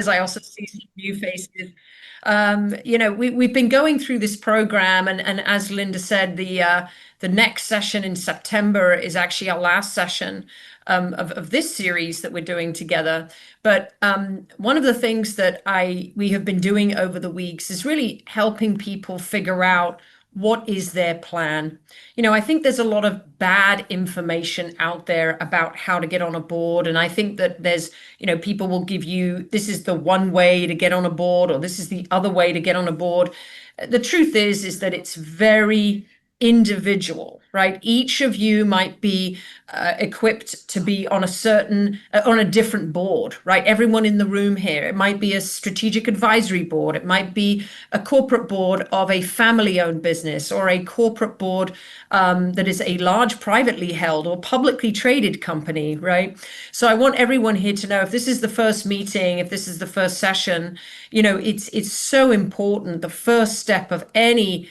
I also see some new faces. We've been going through this program, and as Linda said, the next session in September is actually our last session of this series that we're doing together. But one of the things that we have been doing over the weeks is really helping people figure out what is their plan. I think there's a lot of bad information out there about how to get on a board. And I think that people will give you, this is the one way to get on a board, or this is the other way to get on a board. The truth is that it's very individual, right? Each of you might be equipped to be on on a different board, right? Everyone in the room here, it might be a strategic advisory board, it might be a corporate board of a family-owned business, or a corporate board that is a large privately held or publicly traded company, right? So I want everyone here to know, if this is the first meeting, if this is the first session, it's so important. The first step of any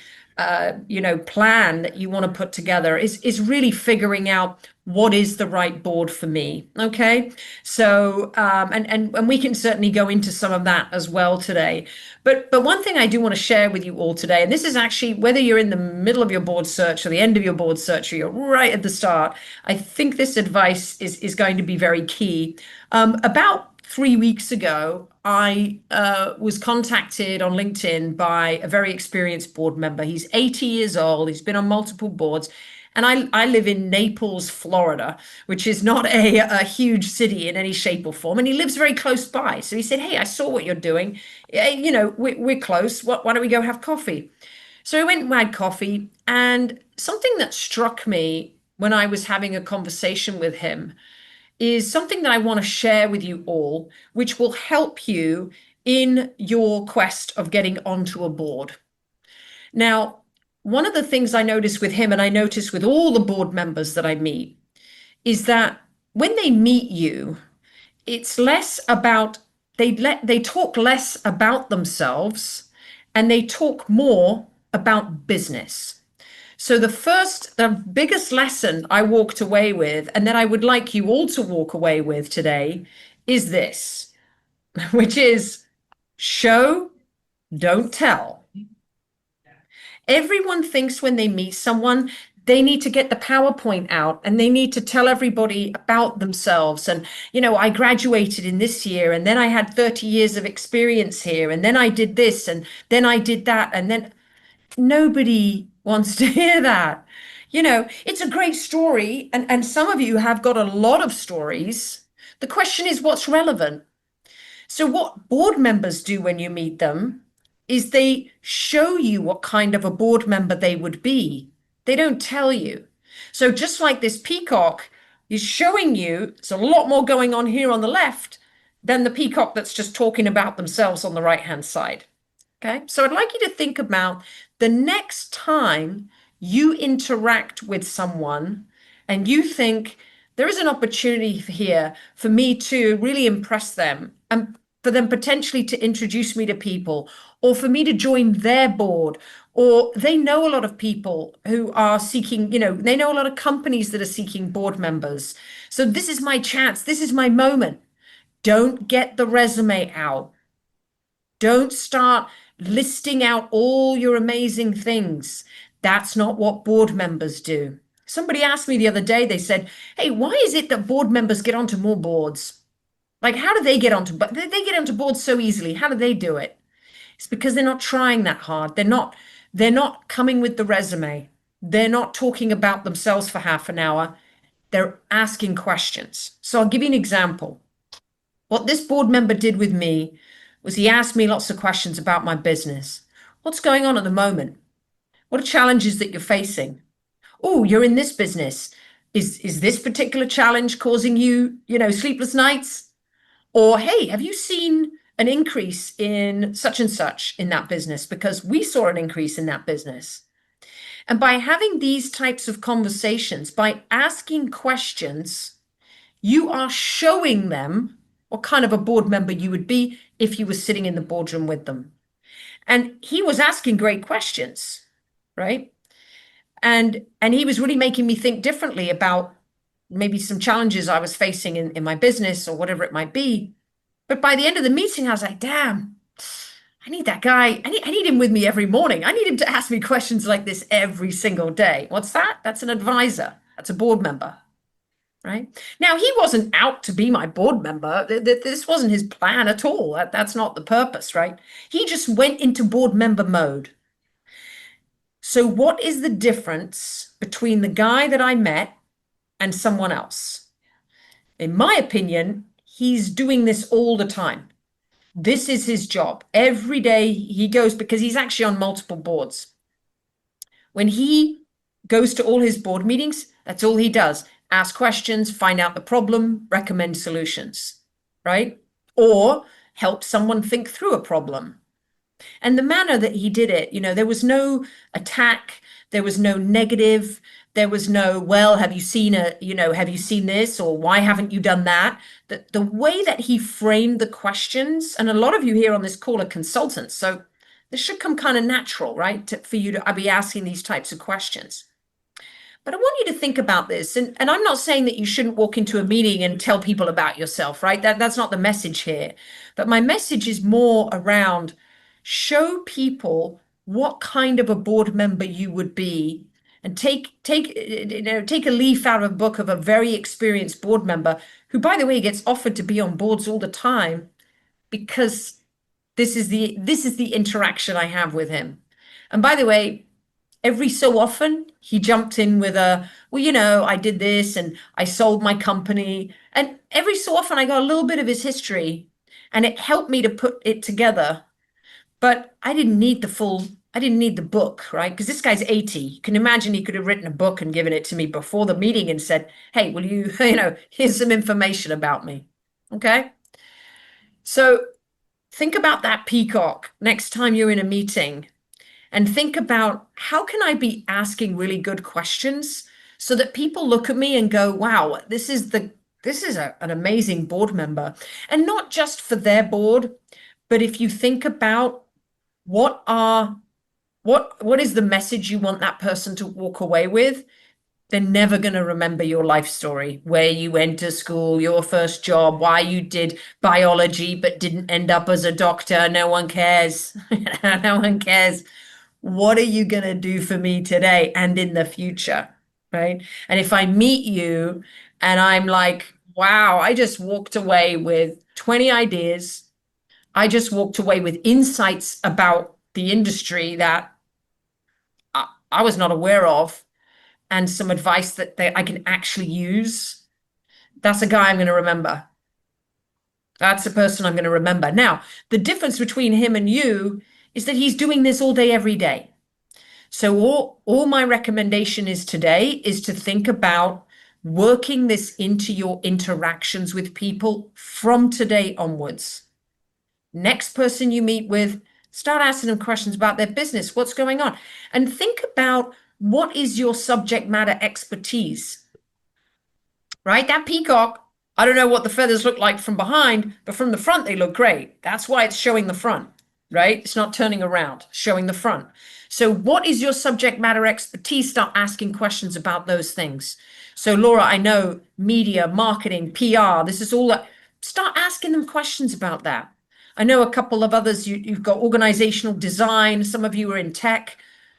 plan that you want to put together is really figuring out what is the right board for me. Okay. So, and we can certainly go into some of that as well today. But one thing I do want to share with you all today, and this is actually whether you're in the middle of your board search or the end of your board search, or you're right at the start, I think this advice is going to be very key. About 3 weeks ago, I was contacted on LinkedIn by a very experienced board member. He's 80 years old. He's been on multiple boards. And I live in Naples, Florida, which is not a huge city in any shape or form. And he lives very close by. So he said, "Hey, I saw what you're doing. We're close. Why don't we go have coffee?" So we went and had coffee. And something that struck me when I was having a conversation with him is something that I want to share with you all, which will help you in your quest of getting onto a board. Now, one of the things I notice with him, and I notice with all the board members that I meet, is that when they meet you, it's less about, they talk less about themselves, and they talk more about business. So the biggest lesson I walked away with, and that I would like you all to walk away with today, is this, which is show, don't tell. Everyone thinks when they meet someone, they need to get the PowerPoint out and they need to tell everybody about themselves. And, I graduated in this year, and then I had 30 years of experience here, and then I did this, and then I did that, and then nobody wants to hear that. It's a great story, and some of you have got a lot of stories. The question is, what's relevant? So what board members do when you meet them is they show you what kind of a board member they would be. They don't tell you. So just like this peacock is showing you, there's a lot more going on here on the left than the peacock that's just talking about themselves on the right-hand side. Okay, so I'd like you to think about the next time you interact with someone and you think there is an opportunity here for me to really impress them, and for them potentially to introduce me to people, or for me to join their board, or they know a lot of people who are seeking, they know a lot of companies that are seeking board members. So this is my chance. This is my moment. Don't get the resume out. Don't start listing out all your amazing things. That's not what board members do. Somebody asked me the other day, they said, "Hey, why is it that board members get onto more boards? Like, how do they get onto, but they get onto boards so easily? How do they do it?" It's because they're not trying that hard. They're not coming with the resume. They're not talking about themselves for half an hour. They're asking questions. So I'll give you an example. What this board member did with me was he asked me lots of questions about my business. What's going on at the moment? What are challenges that you're facing? Oh, you're in this business. Is this particular challenge causing you, sleepless nights? Or, hey, have you seen an increase in such and such in that business? Because we saw an increase in that business. And by having these types of conversations, by asking questions, you are showing them what kind of a board member you would be if you were sitting in the boardroom with them. And he was asking great questions, right? And he was really making me think differently about maybe some challenges I was facing in my business or whatever it might be. But by the end of the meeting, I was like, damn, I need that guy. I need him with me every morning. I need him to ask me questions like this every single day. What's that? That's an advisor. That's a board member, right? Now, he wasn't out to be my board member. This wasn't his plan at all. That's not the purpose, right? He just went into board member mode. So, what is the difference between the guy that I met and someone else? In my opinion, he's doing this all the time. This is his job. Every day he goes, because he's actually on multiple boards. When he goes to all his board meetings, that's all he does. Ask questions, find out the problem, recommend solutions, right? Or help someone think through a problem. And the manner that he did it, there was no attack, there was no negative, there was no, well, have you seen have you seen this, or why haven't you done that? The way that he framed the questions, and a lot of you here on this call are consultants, so this should come kind of natural, right? For you to be asking these types of questions. But I want you to think about this. And I'm not saying that you shouldn't walk into a meeting and tell people about yourself, right? That's not the message here. But my message is more around show people what kind of a board member you would be, and take a leaf out of a book of a very experienced board member who, by the way, gets offered to be on boards all the time because this is the interaction I have with him. And by the way, every so often he jumped in with well, I did this and I sold my company. And every so often I got a little bit of his history and it helped me to put it together. But I didn't need the book, right? Because this guy's 80. You can imagine he could have written a book and given it to me before the meeting and said, hey, will you, here's some information about me. Okay. So think about that peacock next time you're in a meeting, and think about how can I be asking really good questions so that people look at me and go, wow, an amazing board member. And not just for their board, but if you think about what is the message you want that person to walk away with, they're never going to remember your life story, where you went to school, your first job, why you did biology but didn't end up as a doctor. No one cares. No one cares. What are you going to do for me today and in the future? Right. And if I meet you and I'm like, wow, I just walked away with 20 ideas. I just walked away with insights about the industry that I was not aware of, and some advice that I can actually use. That's a guy I'm going to remember. That's a person I'm going to remember. Now, the difference between him and you is that he's doing this all day, every day. So all my recommendation is today is to think about working this into your interactions with people from today onwards. Next person you meet with, start asking them questions about their business, what's going on, and think about what is your subject matter expertise, right? That peacock, I don't know what the feathers look like from behind, but from the front, they look great. That's why it's showing the front, right? It's not turning around, showing the front. So what is your subject matter expertise? Start asking questions about those things. So Laura, I know media, marketing, PR, this is all that. Start asking them questions about that. I know a couple of others, you've got organizational design. Some of you are in tech.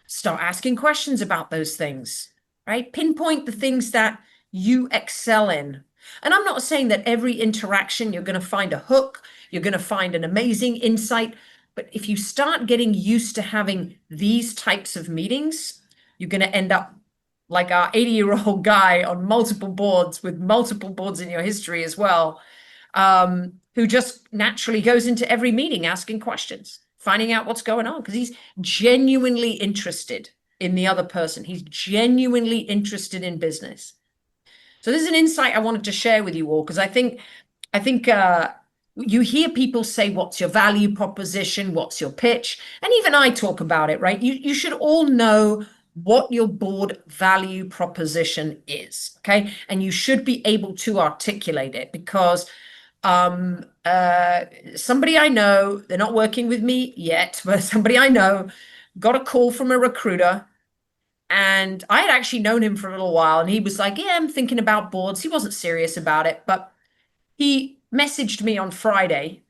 Start asking questions about those things, right? Pinpoint the things that you excel in. And I'm not saying that every interaction you're going to find a hook, you're going to find an amazing insight. But if you start getting used to having these types of meetings, you're going to end up like our 80-year-old guy on multiple boards with multiple boards in your history as well, who just naturally goes into every meeting asking questions, finding out what's going on, because he's genuinely interested in the other person. He's genuinely interested in business. So this is an insight I wanted to share with you all, because I think you hear people say, what's your value proposition? What's your pitch? And even I talk about it, right? You should all know what your board value proposition is, okay? And you should be able to articulate it, because somebody I know, they're not working with me yet, but somebody I know got a call from a recruiter, and I had actually known him for a little while, and he was like, yeah, I'm thinking about boards. He wasn't serious about it, but he messaged me on Friday,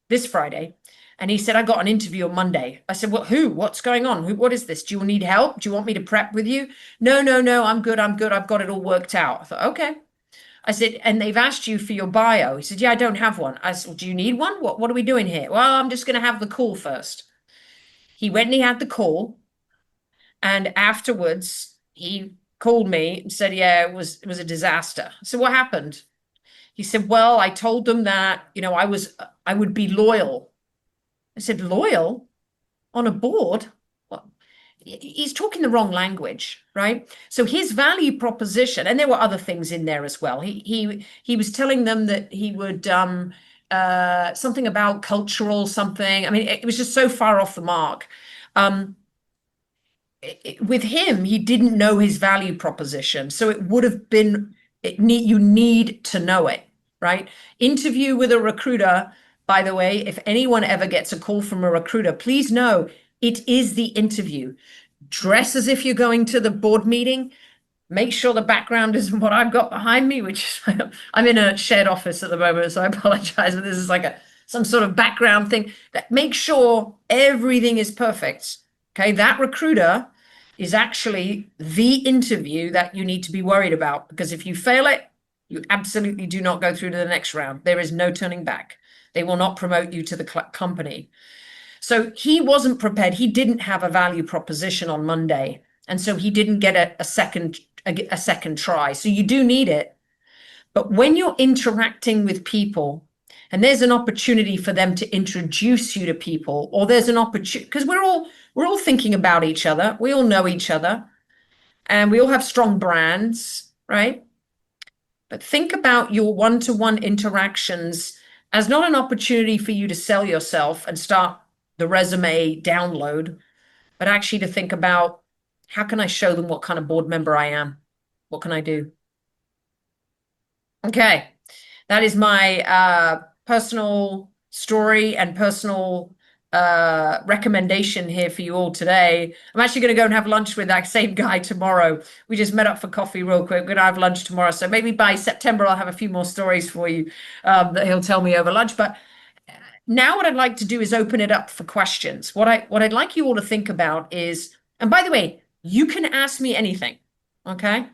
this Friday, and he said, I got an interview on Monday. I said, what, who? What's going on? What is this? Do you need help? Do you want me to prep with you? No, no, no, I'm good. I'm good. I've got it all worked out. I thought, okay. I said, and they've asked you for your bio. He said, yeah, I don't have one. I said, well, do you need one? What are we doing here? Well, I'm just going to have the call first. He went and he had the call. And afterwards, he called me and said, yeah, it was a disaster. So what happened? He said, well, I told them that, I would be loyal. I said, loyal on a board? Well, he's talking the wrong language, right? So his value proposition, and there were other things in there as well. He was telling them that he would something about cultural something. I mean, it was just so far off the mark. Um, with him, he didn't know his value proposition, so it would have been you need to know it, right? Interview with a recruiter. By the way, if anyone ever gets a call from a recruiter, please know it is the interview. Dress as if you're going to the board meeting. Make sure the background isn't what I've got behind me, which is, I'm in a shared office at the moment, so I apologize, but this is like some sort of background thing. Make sure everything is perfect. Okay, that recruiter is actually the interview that you need to be worried about, because if you fail it, you absolutely do not go through to the next round. There is no turning back. They will not promote you to the company. So he wasn't prepared. He didn't have a value proposition on Monday. And so he didn't get a second try. So you do need it. But when you're interacting with people, and there's an opportunity for them to introduce you to people, or there's an opportunity, because we're all thinking about each other. We all know each other, and we all have strong brands, right? But think about your one-to-one interactions as not an opportunity for you to sell yourself and start the resume download, but actually to think about, how can I show them what kind of board member I am? What can I do? Okay, that is my personal story and personal recommendation here for you all today. I'm actually going to go and have lunch with that same guy tomorrow. We just met up for coffee real quick. We're going to have lunch tomorrow. So maybe by September, I'll have a few more stories for you that he'll tell me over lunch. But now what I'd like to do is open it up for questions. What I'd like you all to think about is, and by the way, you can ask me anything, okay?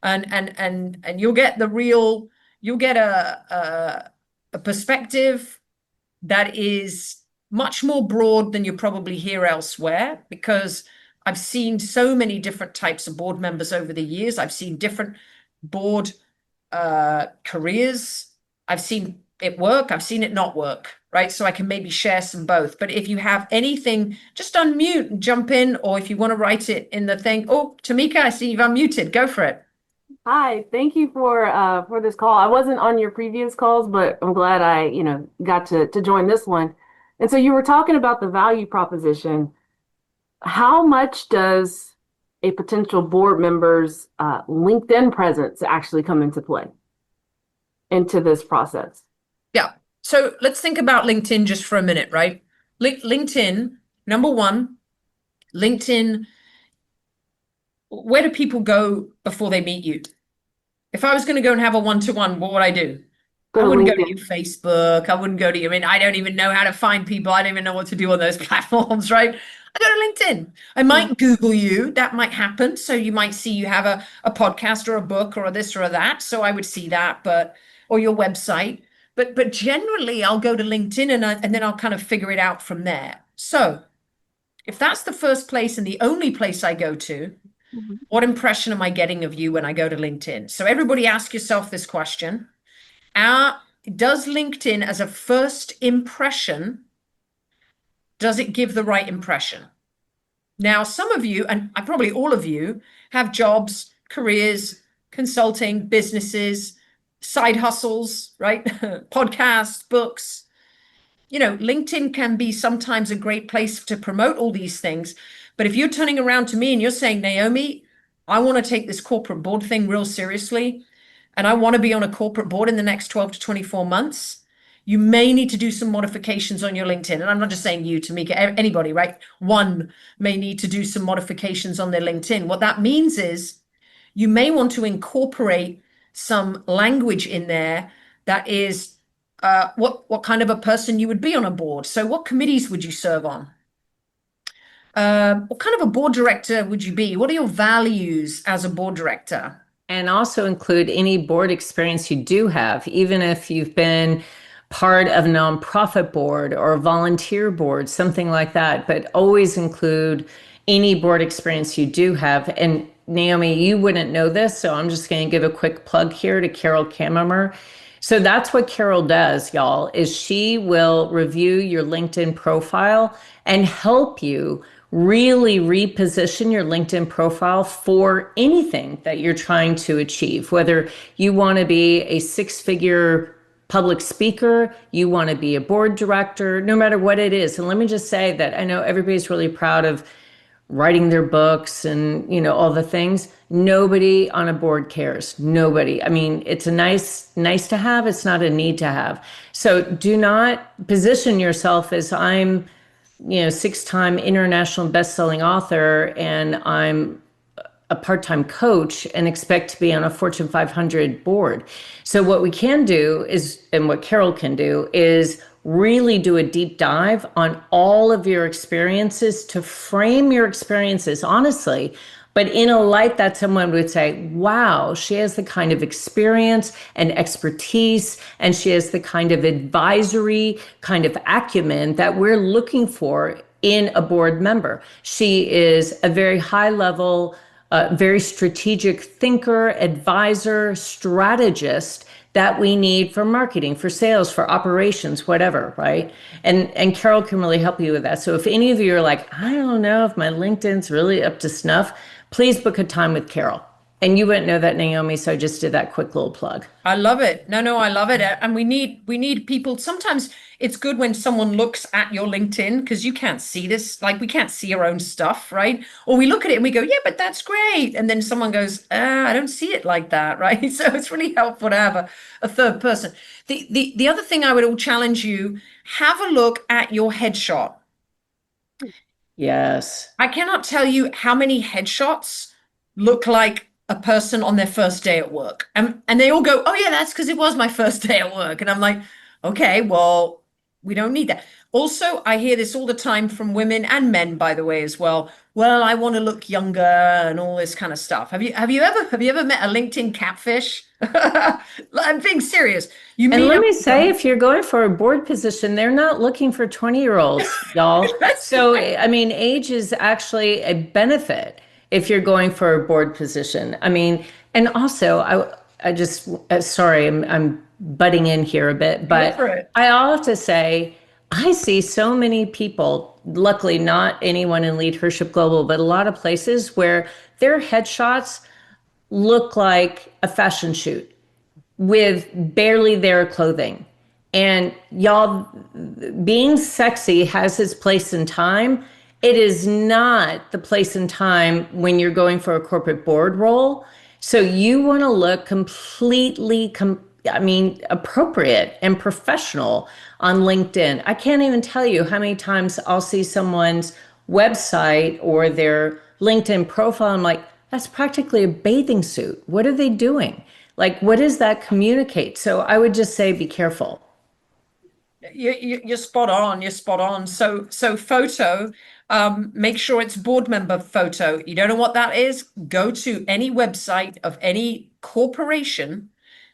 And you'll get a perspective that is much more broad than you probably hear elsewhere, because I've seen so many different types of board members over the years. I've seen different board careers. I've seen it work. I've seen it not work, right? So I can maybe share some both. But if you have anything, just unmute and jump in, or if you want to write it in the thing. Oh, Tamika, I see you've unmuted. Go for it. Hi, thank you for this call. I wasn't on your previous calls, but I'm glad I, got to join this one. And so you were talking about the value proposition. How much does a potential board member's LinkedIn presence actually come into play into this process? Yeah. So let's think about LinkedIn just for a minute, right? LinkedIn, number one, LinkedIn, where do people go before they meet you? If I was going to go and have a one-to-one, what would I do? I Go to wouldn't go to LinkedIn. your Facebook. I wouldn't go to you. I mean, I don't even know how to find people. I don't even know what to do on those platforms, right? I go to LinkedIn. I Mhm. might Google you. That might happen. So you might see you have a podcast or a book or a this or a that. So I would see that, or your website. But generally, I'll go to LinkedIn and then I'll kind of figure it out from there. So if that's the first place and the only place I go to, Mhm. what impression am I getting of you when I go to LinkedIn? So everybody ask yourself this question. Does LinkedIn as a first impression, does it give the right impression? Now, some of you, and probably all of you, have jobs, careers, consulting, businesses, side hustles, right? Podcasts, books. LinkedIn can be sometimes a great place to promote all these things. But if you're turning around to me and you're saying, Naomi, I want to take this corporate board thing real seriously, and I want to be on a corporate board in the next 12 to 24 months, you may need to do some modifications on your LinkedIn. And I'm not just saying you, Tamika, anybody, right? One may need to do some modifications on their LinkedIn. What that means is you may want to incorporate some language in there that is what kind of a person you would be on a board. So what committees would you serve on? What kind of a board director would you be? What are your values as a board director? And also include any board experience you do have, even if you've been part of a nonprofit board or a volunteer board, something like that. But always include any board experience you do have. And Naomi, you wouldn't know this, so I'm just going to give a quick plug here to Carol Kammerer. So that's what Carol does, y'all, is she will review your LinkedIn profile and help you really reposition your LinkedIn profile for anything that you're trying to achieve, whether you want to be a six-figure public speaker, you want to be a board director, no matter what it is. And let me just say that I know everybody's really proud of writing their books and, all the things. Nobody on a board cares. Nobody. I mean, it's a nice to have. It's not a need to have. So do not position yourself as I'm, six-time international best-selling author and I'm a part-time coach and expect to be on a Fortune 500 board. So what we can do is, and what Carol can do, is really do a deep dive on all of your experiences to frame your experiences honestly, but in a light that someone would say, wow, she has the kind of experience and expertise, and she has the kind of advisory kind of acumen that we're looking for in a board member. She is a very high level, very strategic thinker, advisor, strategist that we need for marketing, for sales, for operations, whatever, right? And Carol can really help you with that. So if any of you are like, I don't know if my LinkedIn's really up to snuff, please book a time with Carol. And you wouldn't know that, Naomi, so I just did that quick little plug. I love it. No, I love it. And we need people. Sometimes it's good when someone looks at your LinkedIn because you can't see this. Like we can't see our own stuff, right? Or we look at it and we go, yeah, but that's great. And then someone goes, I don't see it like that, right? So it's really helpful to have a third person. The other thing I would all challenge you, have a look at your headshot. Yes. I cannot tell you how many headshots look like a person on their first day at work. And they all go, oh, yeah, that's because it was my first day at work. And I'm like, okay, well, we don't need that. Also, I hear this all the time from women and men, by the way, as well. Well, I want to look younger and all this kind of stuff. Have you ever met a LinkedIn catfish? I'm being serious. You And meet let up me with say, them. if you're going for a board position, they're not looking for 20-year-olds, y'all. That's So, right. I mean, age is actually a benefit if you're going for a board position. I mean, and also, I just, sorry, I'm butting in here a bit, Go but for it. I all have to say, I see so many people, luckily not anyone in leadHERship Global, but a lot of places where their headshots look like a fashion shoot with barely their clothing. And y'all, being sexy has its place and time. It is not the place and time when you're going for a corporate board role. So you want to look completely, appropriate and professional on LinkedIn. I can't even tell you how many times I'll see someone's website or their LinkedIn profile. I'm like, that's practically a bathing suit. What are they doing? Like, what does that communicate? So I would just say be careful. You're spot on. You're spot on. So photo, make sure it's board member photo. You don't know what that is? Go to any website of any corporation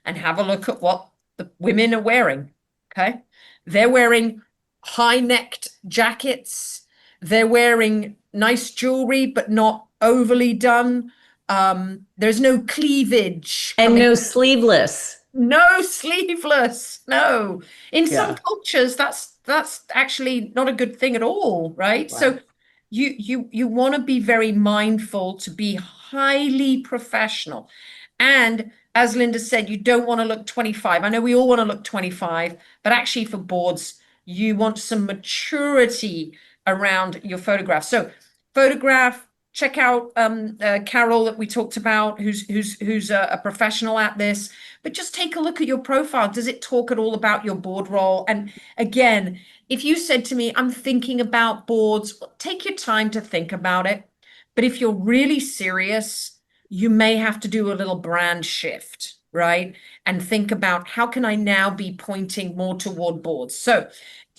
and have a look at what the women are wearing. Okay. They're wearing high-necked jackets. They're wearing nice jewelry, but not overly done. There's no cleavage And coming. no sleeveless. No sleeveless. No. In some Yeah. cultures, that's actually not a good thing at all, right? So Right. you want to be very mindful to be highly professional. And as Linda said, you don't want to look 25. I know we all want to look 25, but actually for boards, you want some maturity around your photograph. So photograph, check out Carol that we talked about, who's a professional at this. But just take a look at your profile. Does it talk at all about your board role? And again, if you said to me, I'm thinking about boards, take your time to think about it. But if you're really serious, you may have to do a little brand shift, right? And think about how can I now be pointing more toward boards? So,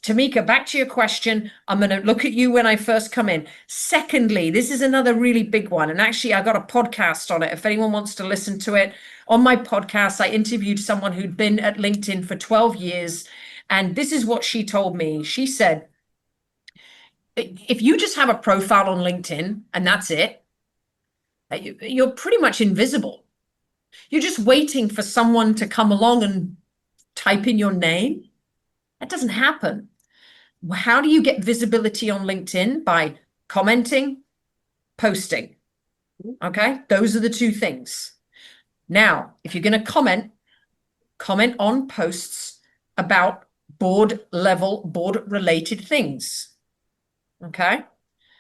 Tamika, back to your question. I'm going to look at you when I first come in. Secondly, this is another really big one. And actually, I got a podcast on it. If anyone wants to listen to it, on my podcast, I interviewed someone who'd been at LinkedIn for 12 years. And this is what she told me. She said, if you just have a profile on LinkedIn and that's it, you're pretty much invisible. You're just waiting for someone to come along and type in your name. That doesn't happen. How do you get visibility on LinkedIn? By commenting, posting. Okay, those are the two things. Now, if you're going to comment on posts about board level, board related things. Okay,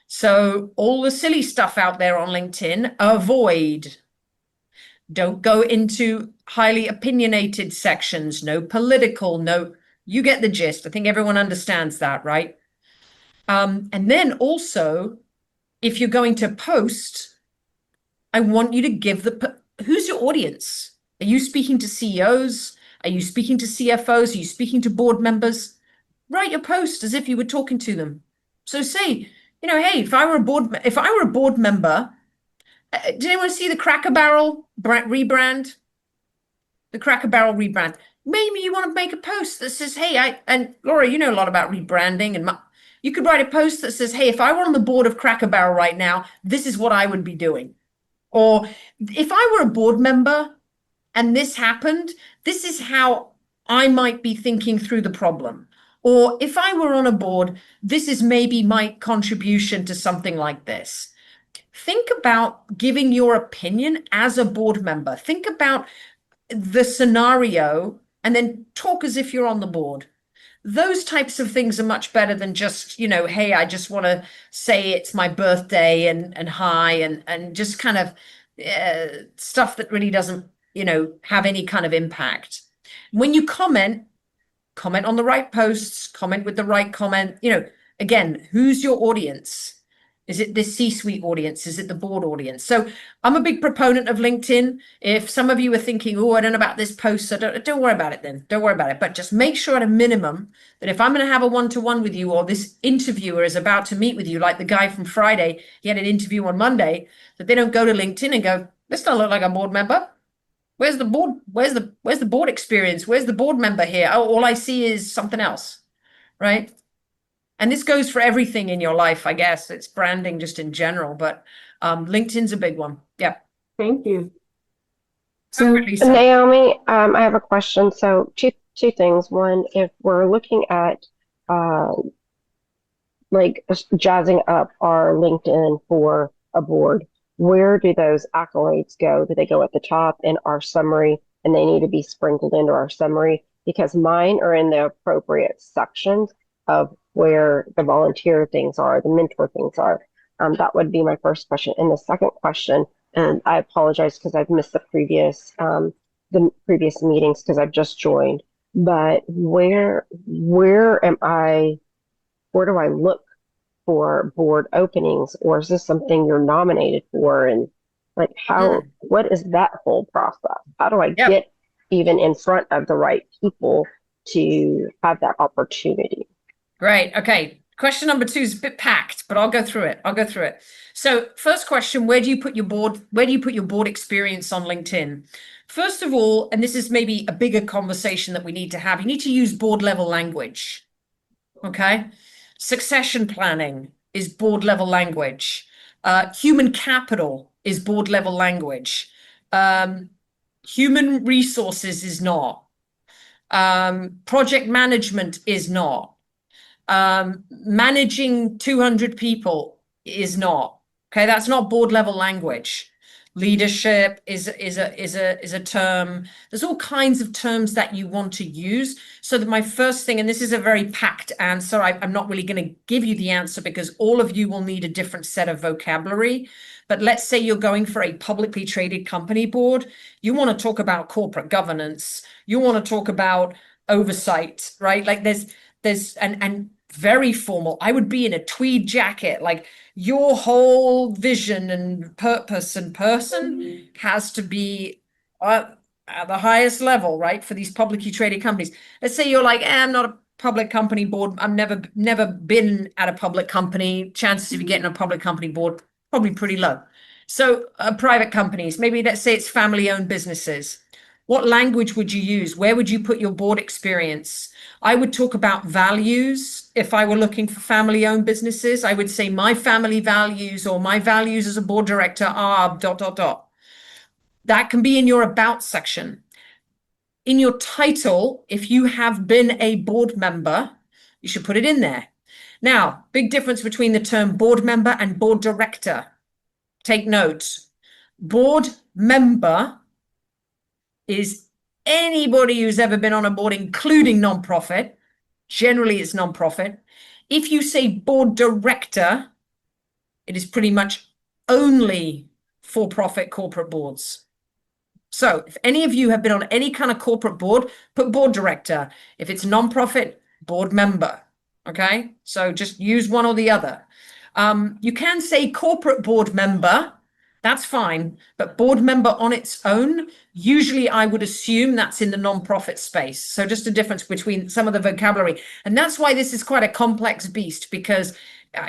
so all the silly stuff out there on LinkedIn, avoid. Don't go into highly opinionated sections, no political, no, you get the gist. I think everyone understands that, right? And then also, if you're going to post, I want you to give who's your audience? Are you speaking to CEOs? Are you speaking to CFOs? Are you speaking to board members? Write your post as if you were talking to them. So say, hey, if I were a board member, did anyone see the Cracker Barrel rebrand? The Cracker Barrel rebrand. Maybe you want to make a post that says, hey, and Laura, you know a lot about rebranding, and you could write a post that says, hey, if I were on the board of Cracker Barrel right now, this is what I would be doing. Or if I were a board member and this happened, this is how I might be thinking through the problem. Or if I were on a board, this is maybe my contribution to something like this. Think about giving your opinion as a board member. Think about the scenario and then talk as if you're on the board. Those types of things are much better than just, hey, I just want to say it's my birthday and hi and just kind of stuff that really doesn't, have any kind of impact. When you comment on the right posts, comment with the right comment, again, who's your audience? Is it the C-suite audience? Is it the board audience? So I'm a big proponent of LinkedIn. If some of you are thinking, oh, I don't know about this post, so don't worry about it then. Don't worry about it. But just make sure at a minimum that if I'm going to have a one-to-one with you or this interviewer is about to meet with you, like the guy from Friday, he had an interview on Monday, that they don't go to LinkedIn and go, this doesn't look like a board member. Where's the board? Where's the board experience? Where's the board member here? Oh, all I see is something else, right? And this goes for everything in your life, I guess. It's branding just in general, but LinkedIn's a big one. Yeah. Thank you. So, Naomi, I have a question. So two things. One, if we're looking at uh, like jazzing up our LinkedIn for a board, where do those accolades go? Do they go at the top in our summary and they need to be sprinkled into our summary? Because mine are in the appropriate sections of where the volunteer things are, the mentor things are. That would be my first question. And the second question, and I apologize because I've missed the previous meetings because I've just joined. But where do I look for board openings, or is this something you're nominated for? And like what is that whole process? How do I get even in front of the right people to have that opportunity? Great. Okay. Question number 2 is a bit packed, but I'll go through it. So first question, where do you put your board experience on LinkedIn? First of all, and this is maybe a bigger conversation that we need to have, you need to use board level language. Okay. Succession planning is board level language. Human capital is board level language. Human resources is not. Project management is not. Managing 200 people is not. Okay, that's not board level language. Leadership is a term. There's all kinds of terms that you want to use. So that my first thing, and this is a very packed answer, I'm not really going to give you the answer because all of you will need a different set of vocabulary. But let's say you're going for a publicly traded company board. You want to talk about corporate governance. You want to talk about oversight, right? Like there's and very formal. I would be in a tweed jacket. Like your whole vision and purpose and person has to be at the highest level, right, for these publicly traded companies. Let's say you're like, I'm not a public company board. I've never been at a public company. Chances of you getting a public company board probably pretty low. So private companies, maybe let's say it's family-owned businesses. What language would you use? Where would you put your board experience? I would talk about values. If I were looking for family-owned businesses, I would say my family values or my values as a board director are ... That can be in your about section. In your title, if you have been a board member, you should put it in there. Now, big difference between the term board member and board director. Take note. Board member is anybody who's ever been on a board, including nonprofit. Generally, it's nonprofit. If you say board director, it is pretty much only for-profit corporate boards. So if any of you have been on any kind of corporate board, put board director. If it's nonprofit, board member. Okay, so just use one or the other. You can say corporate board member. That's fine, but board member on its own, usually I would assume that's in the nonprofit space. So just a difference between some of the vocabulary. And that's why this is quite a complex beast, because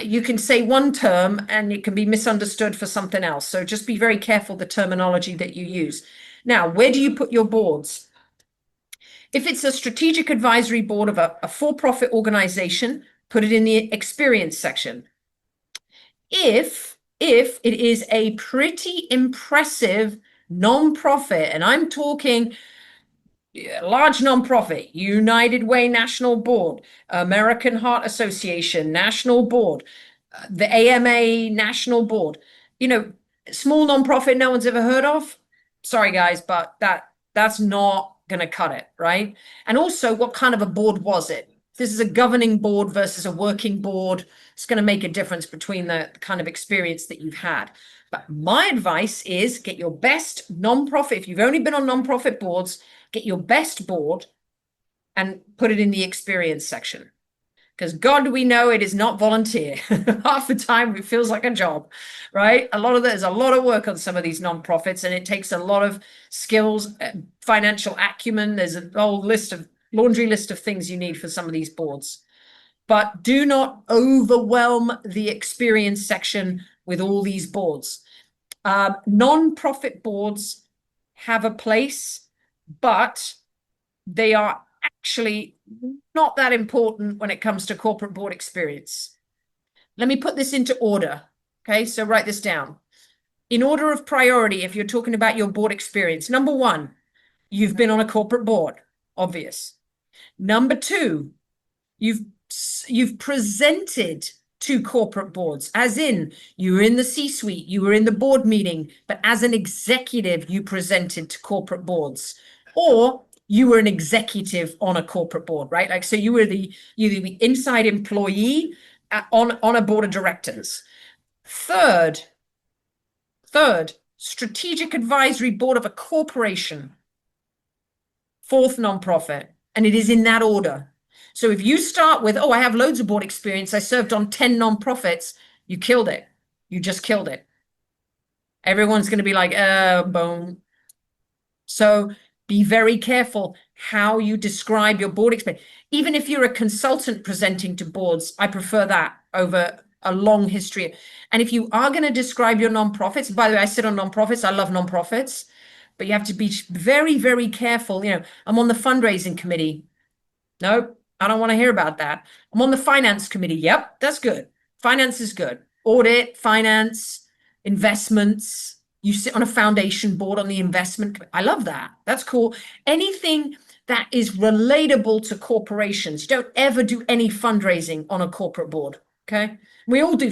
you can say one term and it can be misunderstood for something else. So just be very careful the terminology that you use. Now, where do you put your boards? If it's a strategic advisory board of a for-profit organization, put it in the experience section. If it is a pretty impressive nonprofit, and I'm talking large nonprofit, United Way National Board, American Heart Association National Board, the AMA National Board, small nonprofit no one's ever heard of. Sorry, guys, but that's not going to cut it, right? And also, what kind of a board was it? If this is a governing board versus a working board, it's going to make a difference between the kind of experience that you've had. But my advice is get your best nonprofit. If you've only been on nonprofit boards, get your best board and put it in the experience section. Because God, we know it is not volunteer. Half the time it feels like a job, right? There's a lot of work on some of these nonprofits, and it takes a lot of skills, financial acumen. There's a whole laundry list of things you need for some of these boards. But do not overwhelm the experience section with all these boards. Nonprofit boards have a place, but they are actually not that important when it comes to corporate board experience. Let me put this into order. Okay, so write this down. In order of priority, if you're talking about your board experience, number one, you've been on a corporate board, obvious. Number two, you've presented to corporate boards, as in you were in the C-suite, you were in the board meeting, but as an executive, you presented to corporate boards, or you were an executive on a corporate board, right? Like, so you were the inside employee on a board of directors. Third, strategic advisory board of a corporation. Fourth, nonprofit. And it is in that order. So if you start with, I have loads of board experience, I served on 10 nonprofits, you killed it. You just killed it. Everyone's going to be like, boom. So be very careful how you describe your board experience. Even if you're a consultant presenting to boards, I prefer that over a long history. And if you are going to describe your nonprofits, by the way, I sit on nonprofits, I love nonprofits, but you have to be very, very careful. I'm on the fundraising committee. Nope, I don't want to hear about that. I'm on the finance committee. Yep, that's good. Finance is good. Audit, finance, investments. You sit on a foundation board on the investment. I love that. That's cool. Anything that is relatable to corporations. You don't ever do any fundraising on a corporate board. Okay. We all do.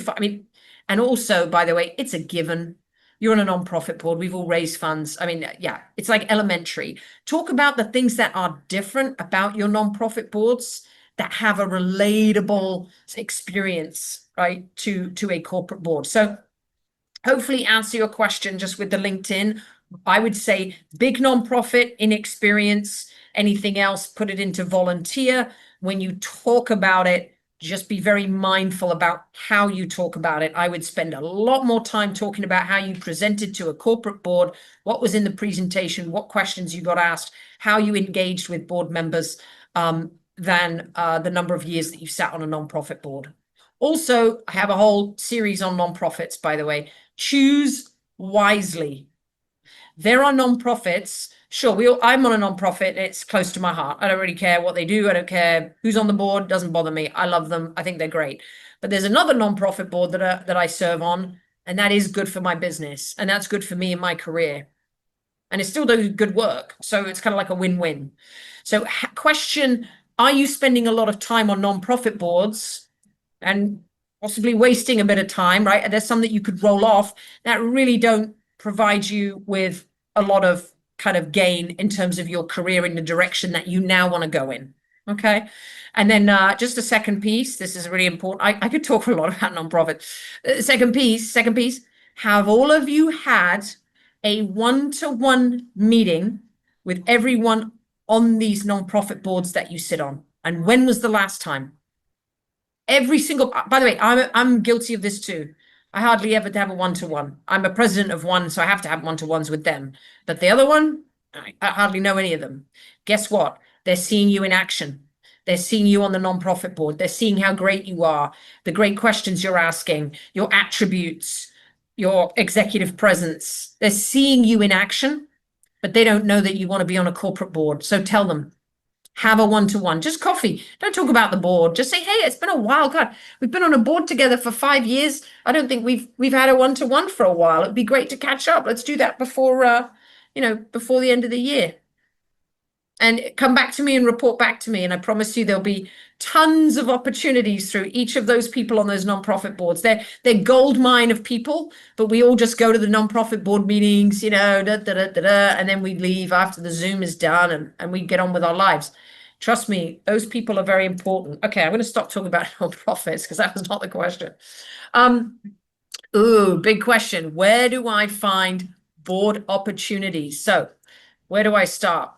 And also, by the way, it's a given. You're on a nonprofit board. We've all raised funds. Yeah, it's like elementary. Talk about the things that are different about your nonprofit boards that have a relatable experience, right, to a corporate board. So hopefully answer your question just with the LinkedIn. I would say big nonprofit in experience. Anything else, put it into volunteer. When you talk about it, just be very mindful about how you talk about it. I would spend a lot more time talking about how you presented to a corporate board, what was in the presentation, what questions you got asked, how you engaged with board members, than the number of years that you sat on a nonprofit board. Also, I have a whole series on nonprofits, by the way. Choose wisely. There are nonprofits. Sure, I'm on a nonprofit. It's close to my heart. I don't really care what they do. I don't care who's on the board. Doesn't bother me. I love them. I think they're great. But there's another nonprofit board that I serve on, and that is good for my business, and that's good for me in my career, and it still does good work. So it's kind of like a win-win. So question: are you spending a lot of time on nonprofit boards and possibly wasting a bit of time? Right? And there's some that you could roll off that really don't provide you with a lot of kind of gain in terms of your career in the direction that you now want to go in. Okay. And then just a second piece. This is really important. I could talk for a lot about nonprofit. Second piece. Have all of you had a one-to-one meeting with everyone on these nonprofit boards that you sit on? And when was the last time? Every single, by the way, I'm guilty of this too. I hardly ever have a one-to-one. I'm a president of one, so I have to have one-to-ones with them. But the other one, I hardly know any of them. Guess what? They're seeing you in action. They're seeing you on the nonprofit board. They're seeing how great you are, the great questions you're asking, your attributes, your executive presence. They're seeing you in action, but they don't know that you want to be on a corporate board. So tell them. Have a one-to-one, just coffee. Don't talk about the board. Just say, hey, it's been a while. God, we've been on a board together for 5 years. I don't think we've had a one-to-one for a while. It'd be great to catch up. Let's do that before, before the end of the year. And come back to me and report back to me. And I promise you there'll be tons of opportunities through each of those people on those nonprofit boards. They're gold mine of people, but we all just go to the nonprofit board meetings, and then we leave after the Zoom is done and we get on with our lives. Trust me, those people are very important. Okay, I'm going to stop talking about nonprofits because that was not the question. Big question. Where do I find board opportunities? So where do I start?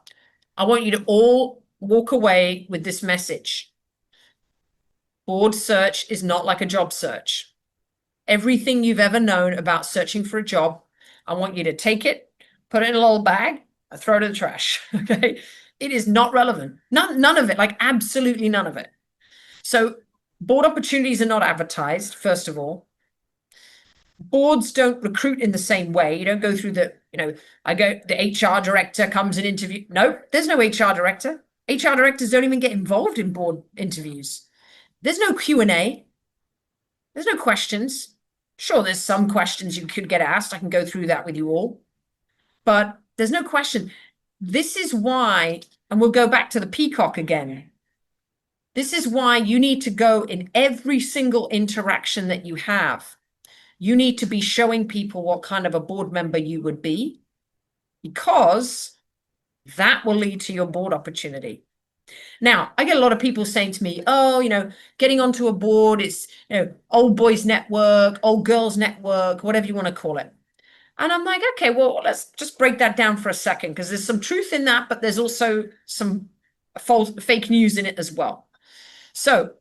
I want you to all walk away with this message. Board search is not like a job search. Everything you've ever known about searching for a job, I want you to take it, put it in a little bag, and throw it in the trash. Okay? It is not relevant. None of it, like absolutely none of it. So board opportunities are not advertised, first of all. Boards don't recruit in the same way. You don't go through the HR director comes and interview. No, there's no HR director. HR directors don't even get involved in board interviews. There's no Q&A. There's no questions. Sure, there's some questions you could get asked. I can go through that with you all. But there's no question. This is why, and we'll go back to the peacock again. This is why you need to go in every single interaction that you have. You need to be showing people what kind of a board member you would be, because that will lead to your board opportunity. Now, I get a lot of people saying to me, oh, getting onto a board is, old boys network, old girls network, whatever you want to call it. And I'm like, okay, well, let's just break that down for a second, because there's some truth in that, but there's also some fake news in it as well. So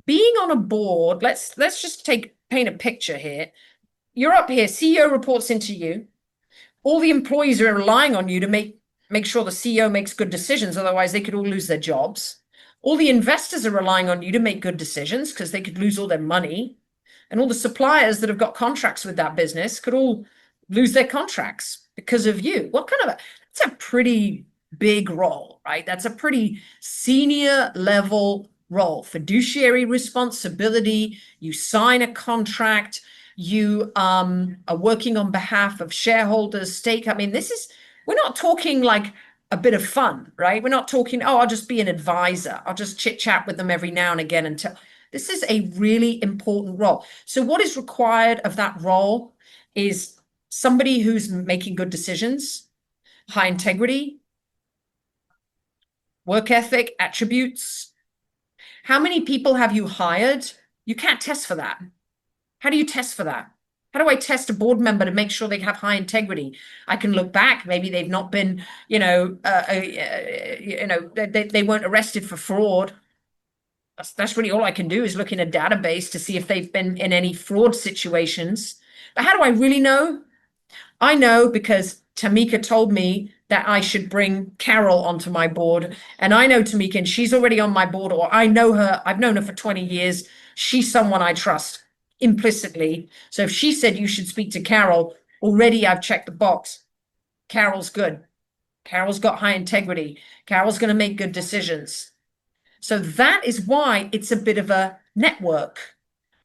being on a board, let's just paint a picture here. You're up here, CEO reports into you. All the employees are relying on you to make sure the CEO makes good decisions, otherwise they could all lose their jobs. All the investors are relying on you to make good decisions because they could lose all their money. And all the suppliers that have got contracts with that business could all lose their contracts because of you. That's a pretty big role, right? That's a pretty senior level role. Fiduciary responsibility. You sign a contract. You are working on behalf of shareholders, stake. I mean, we're not talking like a bit of fun, right? We're not talking, oh, I'll just be an advisor. I'll just chit chat with them every now and again until. This is a really important role. So what is required of that role is somebody who's making good decisions, high integrity, work ethic, attributes. How many people have you hired? You can't test for that. How do you test for that? How do I test a board member to make sure they have high integrity? I can look back. Maybe they've not been, they weren't arrested for fraud. That's really all I can do, is look in a database to see if they've been in any fraud situations. But how do I really know? I know because Tamika told me that I should bring Carol onto my board. And I know Tamika, and she's already on my board, or I know her. I've known her for 20 years. She's someone I trust implicitly. So if she said you should speak to Carol, already I've checked the box. Carol's good. Carol's got high integrity. Carol's going to make good decisions. So that is why it's a bit of a network,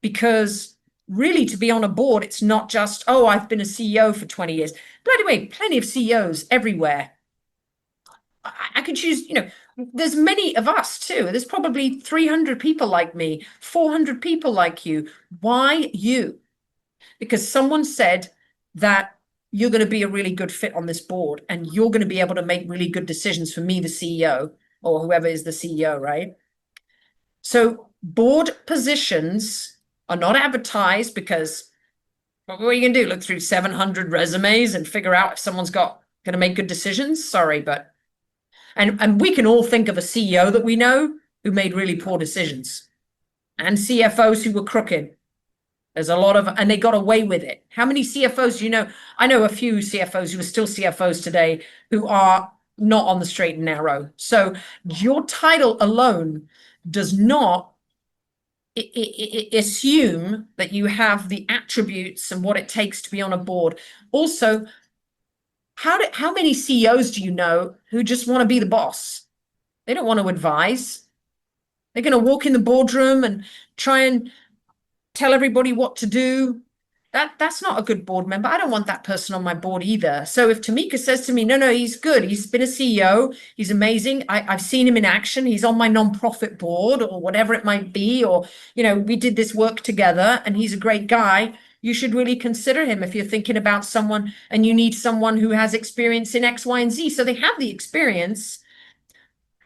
because really to be on a board, it's not just, oh, I've been a CEO for 20 years. By the way, plenty of CEOs everywhere. I could choose, there's many of us too. There's probably 300 people like me, 400 people like you. Why you? Because someone said that you're going to be a really good fit on this board and you're going to be able to make really good decisions for me, the CEO, or whoever is the CEO, right? So board positions are not advertised, because what are you going to do? Look through 700 resumes and figure out if someone's going to make good decisions? Sorry, but and we can all think of a CEO that we know who made really poor decisions, and CFOs who were crooked. There's a lot of, and they got away with it. How many CFOs do you know? I know a few CFOs who are still CFOs today who are not on the straight and narrow. So your title alone does not assume that you have the attributes and what it takes to be on a board. Also, how many CEOs do you know who just want to be the boss? They don't want to advise. They're going to walk in the boardroom and try and tell everybody what to do. That's not a good board member. I don't want that person on my board either. So if Tamika says to me, no, he's good. He's been a CEO. He's amazing. I've seen him in action. He's on my nonprofit board or whatever it might be. Or, we did this work together and he's a great guy. You should really consider him if you're thinking about someone and you need someone who has experience in X, Y, and Z. So they have the experience,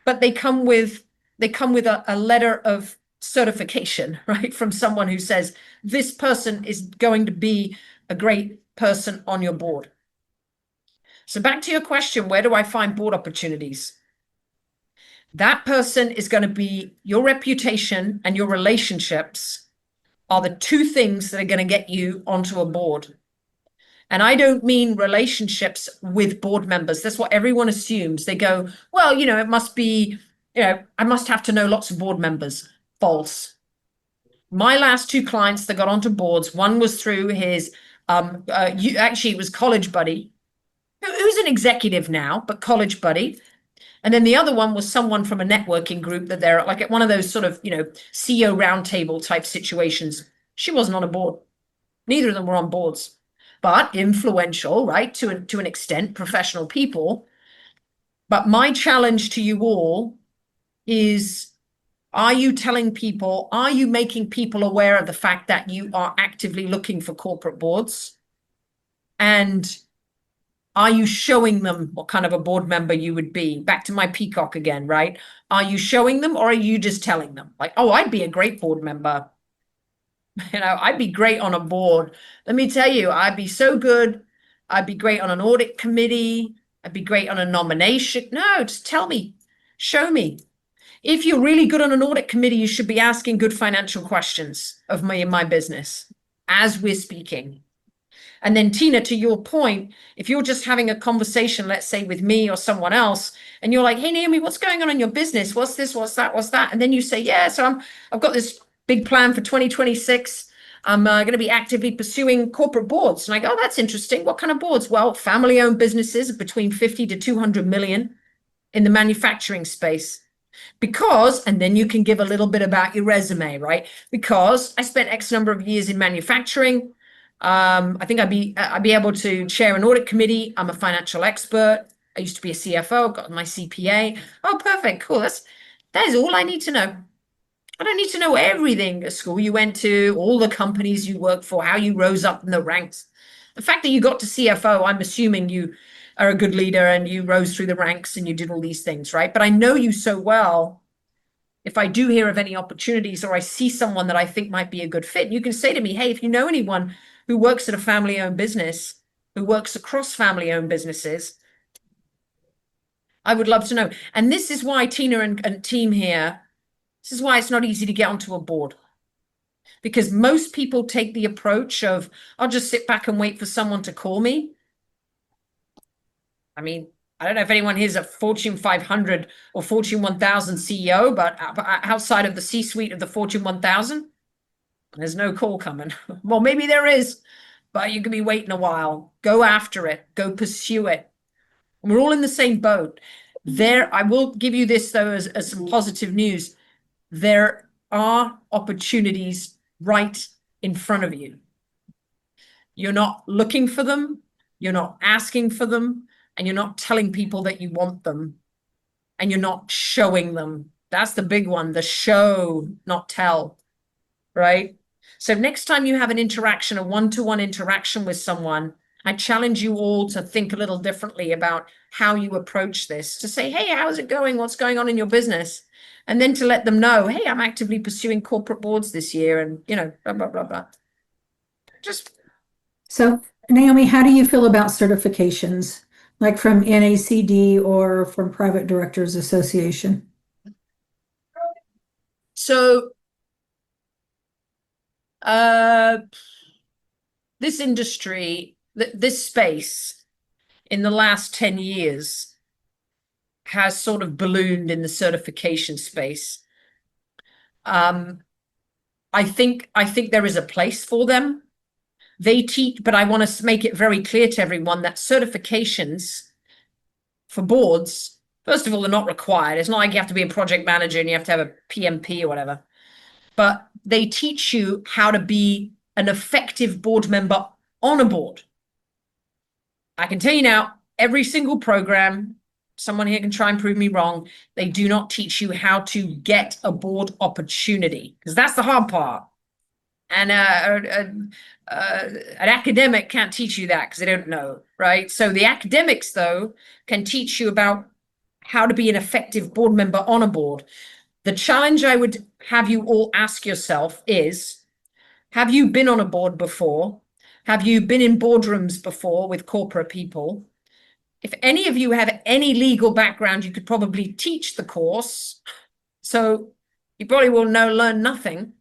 but they come with a letter of certification, right? From someone who says, this person is going to be a great person on your board. So back to your question, where do I find board opportunities? That person is going to be your reputation, and your relationships are the two things that are going to get you onto a board. And I don't mean relationships with board members. That's what everyone assumes. They go, well, it must be, I must have to know lots of board members. False. My last two clients that got onto boards, one was through his, actually it was college buddy, who's an executive now, but college buddy. And then the other one was someone from a networking group that they're like at one of those sort of, CEO roundtable type situations. She wasn't on a board. Neither of them were on boards, but influential, right? To an extent, professional people. But my challenge to you all is, are you telling people, are you making people aware of the fact that you are actively looking for corporate boards? And are you showing them what kind of a board member you would be? Back to my peacock again, right? Are you showing them, or are you just telling them? Like, oh, I'd be a great board member. I'd be great on a board. Let me tell you, I'd be so good. I'd be great on an audit committee. I'd be great on a nomination. No, just tell me, show me. If you're really good on an audit committee, you should be asking good financial questions of me and my business as we're speaking. And then Tina, to your point, if you're just having a conversation, let's say with me or someone else, and you're like, hey, Naomi, what's going on in your business? What's this? What's that? What's that? And then you say, yeah, so I've got this big plan for 2026. I'm going to be actively pursuing corporate boards. And I go, oh, that's interesting. What kind of boards? Well, family-owned businesses between 50 to 200 million in the manufacturing space. Because, and then you can give a little bit about your resume, right? Because I spent X number of years in manufacturing. I think I'd be able to chair an audit committee. I'm a financial expert. I used to be a CFO, got my CPA. Oh, perfect, cool. That is all I need to know. I don't need to know everything, the school you went to, all the companies you worked for, how you rose up in the ranks. The fact that you got to CFO, I'm assuming you are a good leader and you rose through the ranks and you did all these things, right? But I know you so well. If I do hear of any opportunities or I see someone that I think might be a good fit, you can say to me, hey, if you know anyone who works at a family-owned business, who works across family-owned businesses, I would love to know. And this is why Tina and team here This is why it's not easy to get onto a board. Because most people take the approach of, I'll just sit back and wait for someone to call me. I mean, I don't know if anyone here is a Fortune 500 or Fortune 1000 CEO, but outside of the C-suite of the Fortune 1000, there's no call coming. Well, maybe there is, but you could be waiting a while. Go after it. Go pursue it. We're all in the same boat. I will give you this, though, as some positive news. There are opportunities right in front of you. You're not looking for them. You're not asking for them. And you're not telling people that you want them. And you're not showing them. That's the big one, the show, not tell, right? So next time you have an interaction, a one-to-one interaction with someone, I challenge you all to think a little differently about how you approach this, to say, hey, how's it going? What's going on in your business? And then to let them know, hey, I'm actively pursuing corporate boards this year and, blah, blah, blah, blah. So, Naomi, how do you feel about certifications, like from NACD or from Private Directors Association? So, this industry, this space in the last 10 years has sort of ballooned in the certification space. I think there is a place for them. They teach, but I want to make it very clear to everyone that certifications for boards, first of all, they're not required. It's not like you have to be a project manager and you have to have a PMP or whatever. But they teach you how to be an effective board member on a board. I can tell you now, every single program, someone here can try and prove me wrong, they do not teach you how to get a board opportunity, because that's the hard part. And an academic can't teach you that because they don't know, right? So the academics, though, can teach you about how to be an effective board member on a board. The challenge I would have you all ask yourself is, have you been on a board before? Have you been in boardrooms before with corporate people? If any of you have any legal background, you could probably teach the course. So you probably will learn nothing.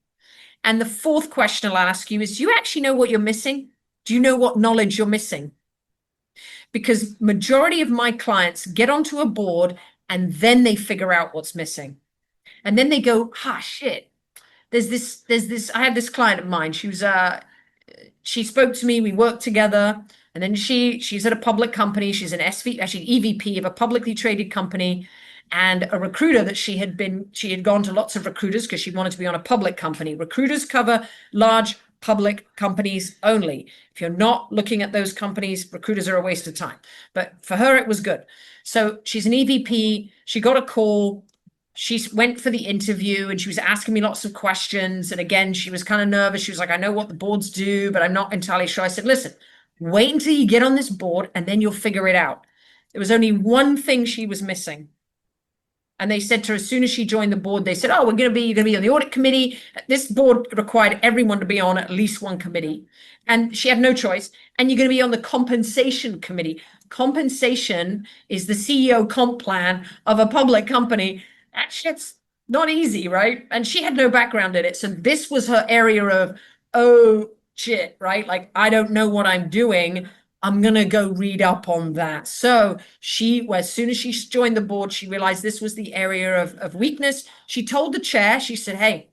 And the fourth question I'll ask you is, do you actually know what you're missing? Do you know what knowledge you're missing? Because majority of my clients get onto a board and then they figure out what's missing. And then they go, shit. There's this, I had this client of mine. She spoke to me, we worked together, and then she's at a public company. She's an actually EVP of a publicly traded company, and a recruiter that she had gone to lots of recruiters because she wanted to be on a public company. Recruiters cover large public companies only. If you're not looking at those companies, recruiters are a waste of time. But for her, it was good. So she's an EVP. She got a call. She went for the interview and she was asking me lots of questions. And again, she was kind of nervous. She was like, I know what the boards do, but I'm not entirely sure. I said, listen, wait until you get on this board and then you'll figure it out. There was only one thing she was missing. And they said to her, as soon as she joined the board, they said, oh, you're going to be on the audit committee. This board required everyone to be on at least one committee. And she had no choice. And you're going to be on the compensation committee. Compensation is the CEO comp plan of a public company. That shit's not easy, right? And she had no background in it. So this was her area of, oh, shit, right? Like, I don't know what I'm doing. I'm going to go read up on that. So as soon as she joined the board, she realized this was the area of weakness. She told the chair, she said, hey,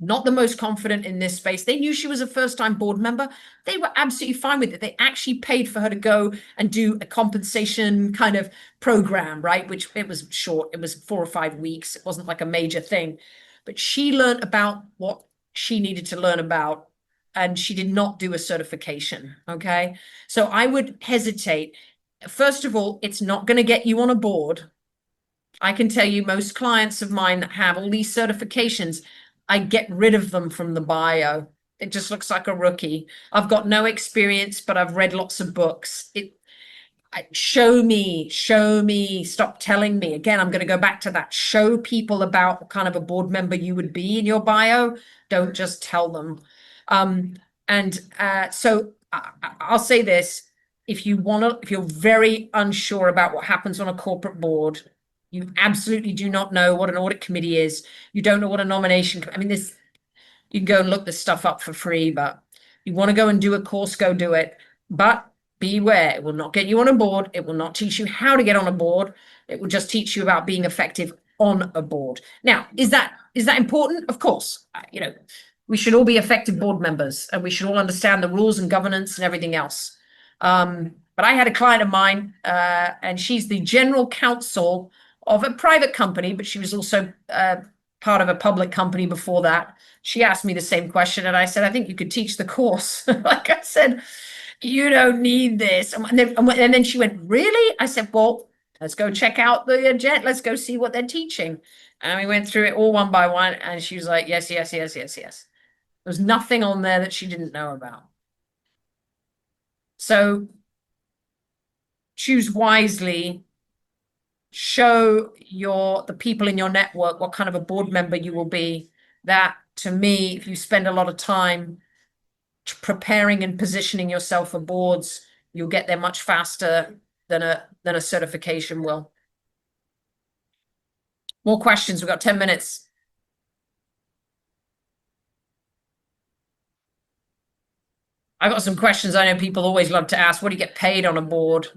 not the most confident in this space. They knew she was a first-time board member. They were absolutely fine with it. They actually paid for her to go and do a compensation kind of program, right? Which it was short. It was 4 or 5 weeks. It wasn't like a major thing. But she learned about what she needed to learn about. And she did not do a certification, okay? So I would hesitate. First of all, it's not going to get you on a board. I can tell you most clients of mine that have all these certifications, I get rid of them from the bio. It just looks like a rookie. I've got no experience, but I've read lots of books. Show me, stop telling me. Again, I'm going to go back to that. Show people about what kind of a board member you would be in your bio. Don't just tell them. So I'll say this, if you're very unsure about what happens on a corporate board, You absolutely do not know what an audit committee is. You don't know what a nomination, I mean, this, you can go and look this stuff up for free, but you want to go and do a course, go do it. But beware, it will not get you on a board. It will not teach you how to get on a board. It will just teach you about being effective on a board. Now, is that important? Of course. You know, we should all be effective board members, and we should all understand the rules and governance and everything else. But I had a client of mine, and she's the general counsel of a private company, but she was also part of a public company before that. She asked me the same question, and I said, I think you could teach the course. Like I said, you don't need this. And then she went, really? I said, well, let's go check out the jet. Let's go see what they're teaching. And we went through it all one by one, and she was like, yes, yes, yes, yes, yes. There was nothing on there that she didn't know about. So choose wisely. Show the people in your network what kind of a board member you will be. That, to me, if you spend a lot of time preparing and positioning yourself for boards, you'll get there much faster than a certification will. More questions. We've got 10 minutes. I got some questions I know people always love to ask. What do you get paid on a board?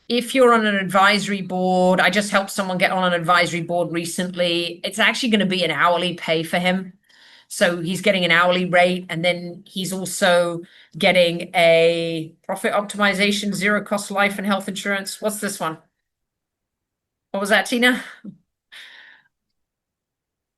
If you're on an advisory board, I just helped someone get on an advisory board recently. It's actually going to be an hourly pay for him. So he's getting an hourly rate, and then he's also getting a profit optimization, zero cost life and health insurance. What's this one? What was that, Tina?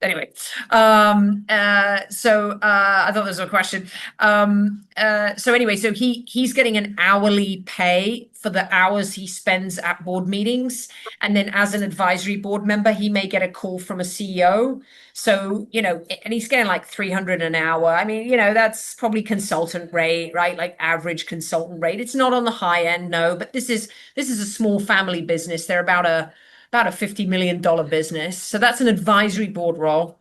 Anyway, I thought there was a question. So anyway, so he's getting an hourly pay for the hours he spends at board meetings. And then as an advisory board member, he may get a call from a CEO. So, you know, and he's getting like 300 an hour. I mean, you know, that's probably consultant rate, right? Like average consultant rate. It's not on the high end, no, but this is a small family business. They're about a $50 million business. So that's an advisory board role.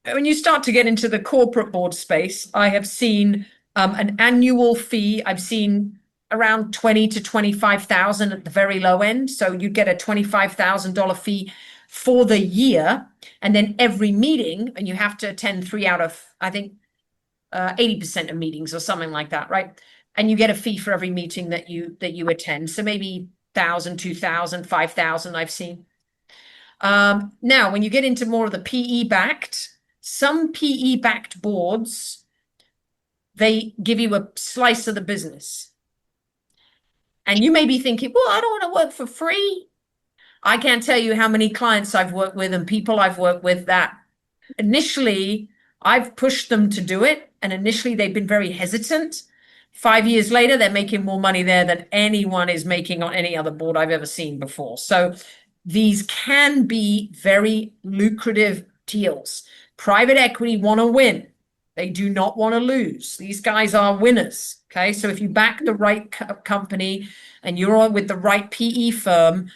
When you start to get into the corporate board space, I have seen an annual fee. I've seen around 20 to 25,000 at the very low end. So you get a $25,000 fee for the year, and then every meeting, and you have to attend 3 out of, I think, 80% of meetings or something like that, right? And you get a fee for every meeting that you attend. So maybe 1,000, 2,000, 5,000 I've seen. Now, when you get into more of the PE-backed, some PE-backed boards, they give you a slice of the business. And you may be thinking, well, I don't want to work for free. I can't tell you how many clients I've worked with and people I've worked with that initially I've pushed them to do it. And initially they've been very hesitant. 5 years later, they're making more money there than anyone is making on any other board I've ever seen before. So these can be very lucrative deals. Private equity want to win. They do not want to lose. These guys are winners. Okay. So if you back the right company and you're on with the right PE firm,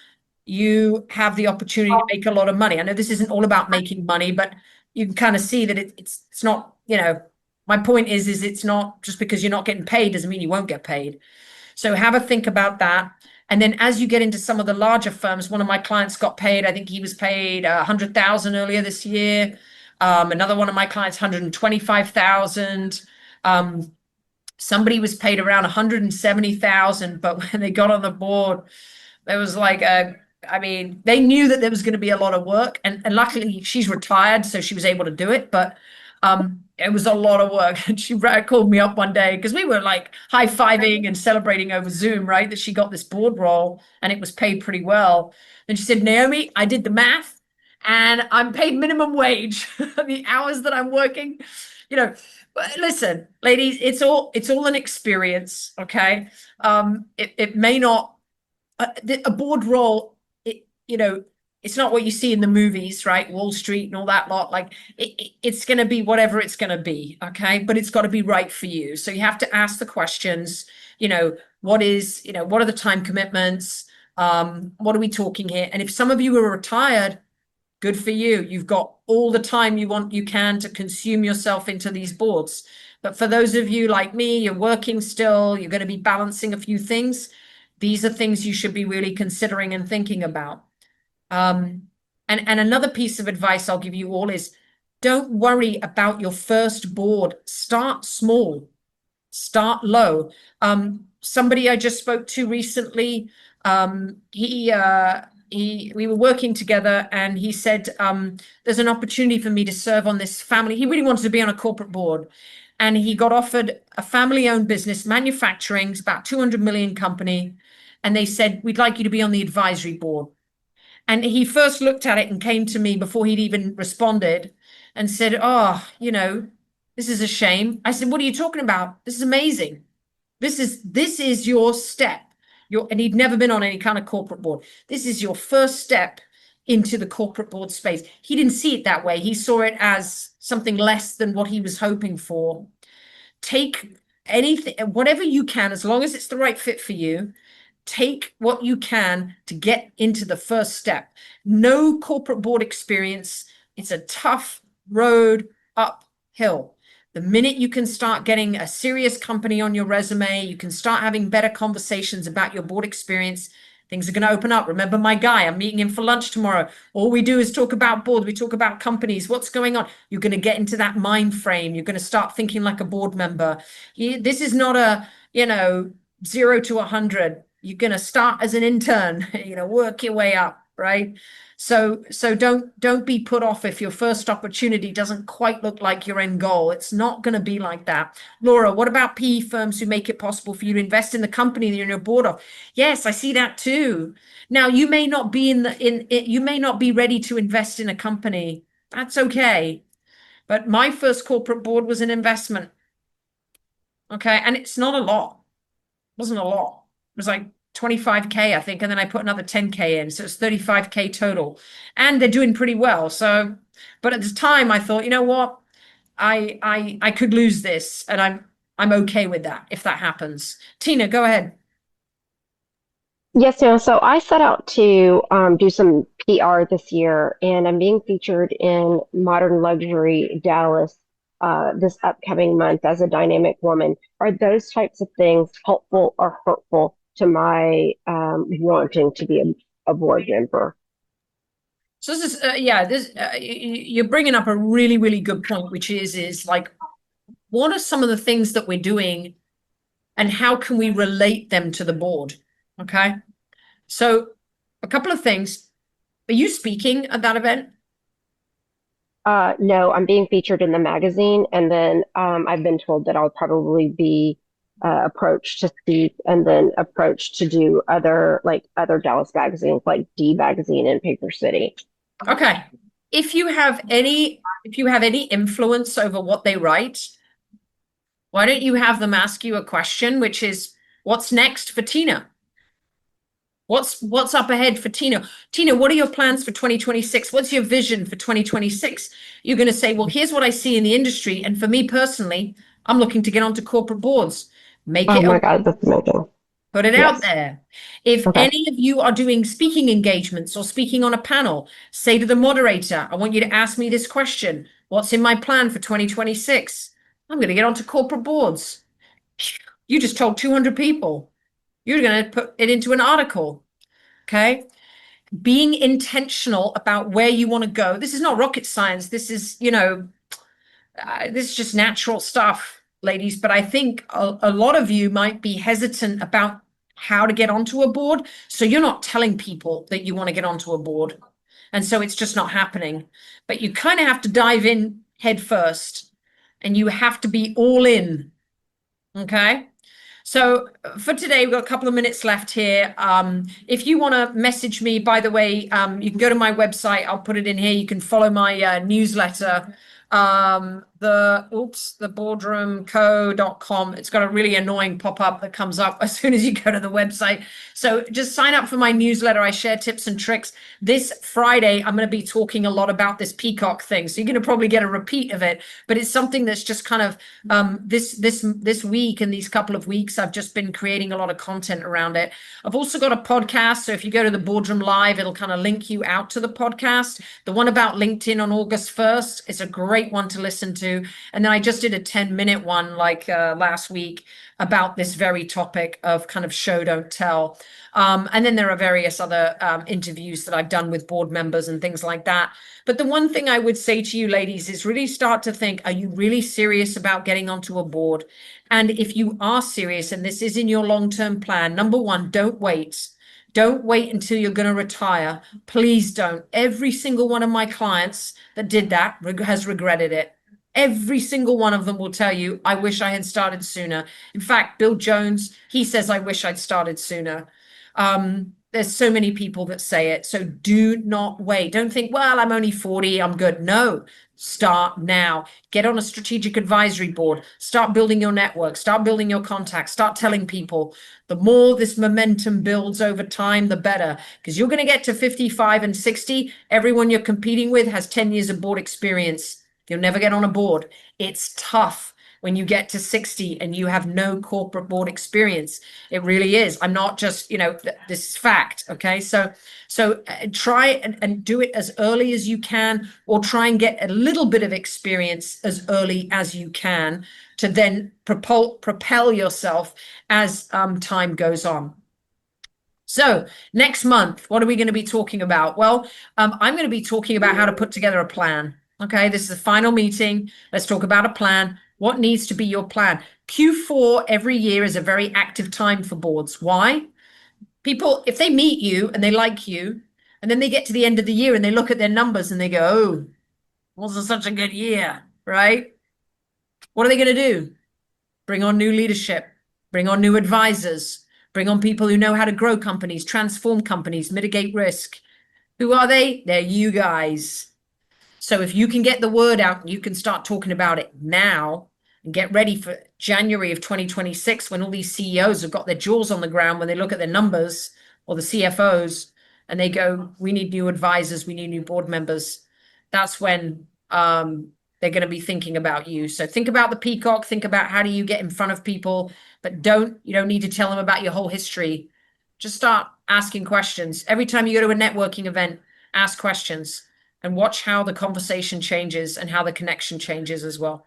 you have the opportunity to make a lot of money. I know this isn't all about making money, but you can kind of see that it's not, you know, my point is it's not just because you're not getting paid doesn't mean you won't get paid. So have a think about that. And then as you get into some of the larger firms, one of my clients got paid, I think he was paid 100,000 earlier this year. Another one of my clients, 125,000. Somebody was paid around 170,000, but when they got on the board, there was like I mean, they knew that there was going to be a lot of work, and luckily she's retired, so she was able to do it. But it was a lot of work. And she called me up one day because we were like high-fiving and celebrating over Zoom, right? That she got this board role and it was paid pretty well. And she said, Naomi, I did the math and I'm paid minimum wage. The hours that I'm working, you know, listen, ladies, it's all an experience. Okay. It may not, a board role, you know, it's not what you see in the movies, right? Wall Street and all that lot. Like it's going to be whatever it's going to be. Okay. But it's got to be right for you. So you have to ask the questions, you know, what are the time commitments? What are we talking here? And if some of you are retired, good for you. You've got all the time you can to consume yourself into these boards. But for those of you like me, you're working still, you're going to be balancing a few things. These are things you should be really considering and thinking about. And another piece of advice I'll give you all is don't worry about your first board. Start small, start low. Somebody I just spoke to recently, we were working together, and he said, there's an opportunity for me to serve on this family. He really wanted to be on a corporate board, and he got offered a family-owned business, manufacturing, it's about 200 million company. And they said, we'd like you to be on the advisory board. And he first looked at it and came to me before he'd even responded and said, oh, this is a shame. I said, what are you talking about? This is amazing. This is your step. And he'd never been on any kind of corporate board. This is your first step into the corporate board space. He didn't see it that way. He saw it as something less than what he was hoping for. Take anything, whatever you can, as long as it's the right fit for you. Take what you can to get into the first step. No corporate board experience. It's a tough road uphill. The minute you can start getting a serious company on your resume, you can start having better conversations about your board experience, things are going to open up. Remember my guy, I'm meeting him for lunch tomorrow. All we do is talk about board. We talk about companies, what's going on. You're going to get into that mind frame. You're going to start thinking like a board member. This is not a, 0 to 100. You're going to start as an intern, work your way up, right? So don't be put off if your first opportunity doesn't quite look like your end goal. It's not going to be like that. Laura, what about PE firms who make it possible for you to invest in the company that you're in your board of? Yes, I see that too. Now, you may not be you may not be ready to invest in a company. That's okay. But my first corporate board was an investment. Okay, and it's not a lot. It wasn't a lot. It was like 25K, I think, and then I put another 10K in, so it's 35K total, and they're doing pretty well. So, but at the time, I thought, you know what, I could lose this, and I'm okay with that if that happens. Tina, go ahead. Yes, ma'am. So I set out to do some PR this year, and I'm being featured in Modern Luxury Dallas this upcoming month as a dynamic woman. Are those types of things helpful or hurtful to my wanting to be a board member? So this is, you're bringing up a really, really good point, which is like, what are some of the things that we're doing and how can we relate them to the board? Okay. So a couple of things. Are you speaking at that event? No, I'm being featured in the magazine, and then I've been told that I'll probably be approached to speak, and then approached to do other Dallas magazines like D Magazine and Paper City. Okay. If you have any influence over what they write, why don't you have them ask you a question, which is, what's next for Tina? What's up ahead for Tina? Tina, what are your plans for 2026? What's your vision for 2026? You're going to say, well, here's what I see in the industry. And for me personally, I'm looking to get onto corporate boards. Oh my God, that's amazing. Put it out there. If any of you are doing speaking engagements or speaking on a panel, say to the moderator, I want you to ask me this question. What's in my plan for 2026? I'm going to get onto corporate boards. You just told 200 people. You're going to put it into an article. Okay. Being intentional about where you want to go. This is not rocket science. This is, this is just natural stuff, ladies. But I think a lot of you might be hesitant about how to get onto a board. So you're not telling people that you want to get onto a board. And so it's just not happening. But you kind of have to dive in head first, and you have to be all in. Okay. So for today, we've got a couple of minutes left here. If you want to message me, by the way, you can go to my website. I'll put it in here. You can follow my newsletter. Theboardroomco.com. It's got a really annoying pop-up that comes up as soon as you go to the website. So just sign up for my newsletter. I share tips and tricks. This Friday, I'm going to be talking a lot about this peacock thing. So you're going to probably get a repeat of it, but it's something that's just kind of this week and these couple of weeks, I've just been creating a lot of content around it. I've also got a podcast. So if you go to the Boardroom Live, it'll kind of link you out to the podcast. The one about LinkedIn on August 1st is a great one to listen to. to. And then I just did a 10-minute one like last week about this very topic of kind of show, don't tell. And then there are various other interviews that I've done with board members and things like that. But the one thing I would say to you ladies is really start to think, are you really serious about getting onto a board? And if you are serious and this is in your long-term plan, number one, don't wait. Don't wait until you're going to retire. Please don't. Every single one of my clients that did that has regretted it. Every single one of them will tell you, I wish I had started sooner. In fact, Bill Jones, he says, I wish I'd started sooner. There's so many people that say it. So do not wait. Don't think, well, I'm only 40, I'm good. No, start now. Get on a strategic advisory board. Start building your network. Start building your contacts. Start telling people. The more this momentum builds over time, the better. Because you're going to get to 55 and 60. Everyone you're competing with has 10 years of board experience. You'll never get on a board. It's tough when you get to 60 and you have no corporate board experience. It really is. I'm not just, this is fact. Okay. So try and do it as early as you can, or try and get a little bit of experience as early as you can to then propel yourself as time goes on. So next month, what are we going to be talking about? Well, I'm going to be talking about how to put together a plan. Okay, this is the final meeting. Let's talk about a plan. What needs to be your plan? Q4 every year is a very active time for boards. Why? People, if they meet you and they like you, and then they get to the end of the year and they look at their numbers and they go, oh, wasn't such a good year, right? What are they going to do? Bring on new leadership, bring on new advisors, bring on people who know how to grow companies, transform companies, mitigate risk. Who are they? They're you guys. So if you can get the word out and you can start talking about it now and get ready for January of 2026, when all these CEOs have got their jaws on the ground, when they look at their numbers, or the CFOs, and they go, we need new advisors, we need new board members. That's when they're going to be thinking about you. So think about the peacock, think about how do you get in front of people, but you don't need to tell them about your whole history. Just start asking questions. Every time you go to a networking event, ask questions. And watch how the conversation changes and how the connection changes as well.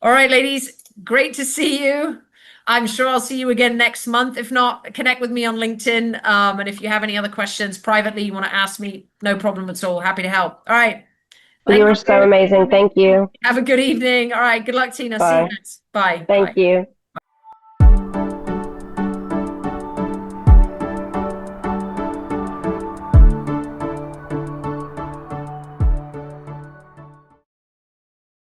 All right, ladies, great to see you. I'm sure I'll see you again next month. If not, connect with me on LinkedIn. And if you have any other questions privately you want to ask me, no problem at all. Happy to help. All right. You were so amazing. Thank you. Have a good evening. All right. Good luck, Tina. See you Bye. next. Bye. Thank Bye. you.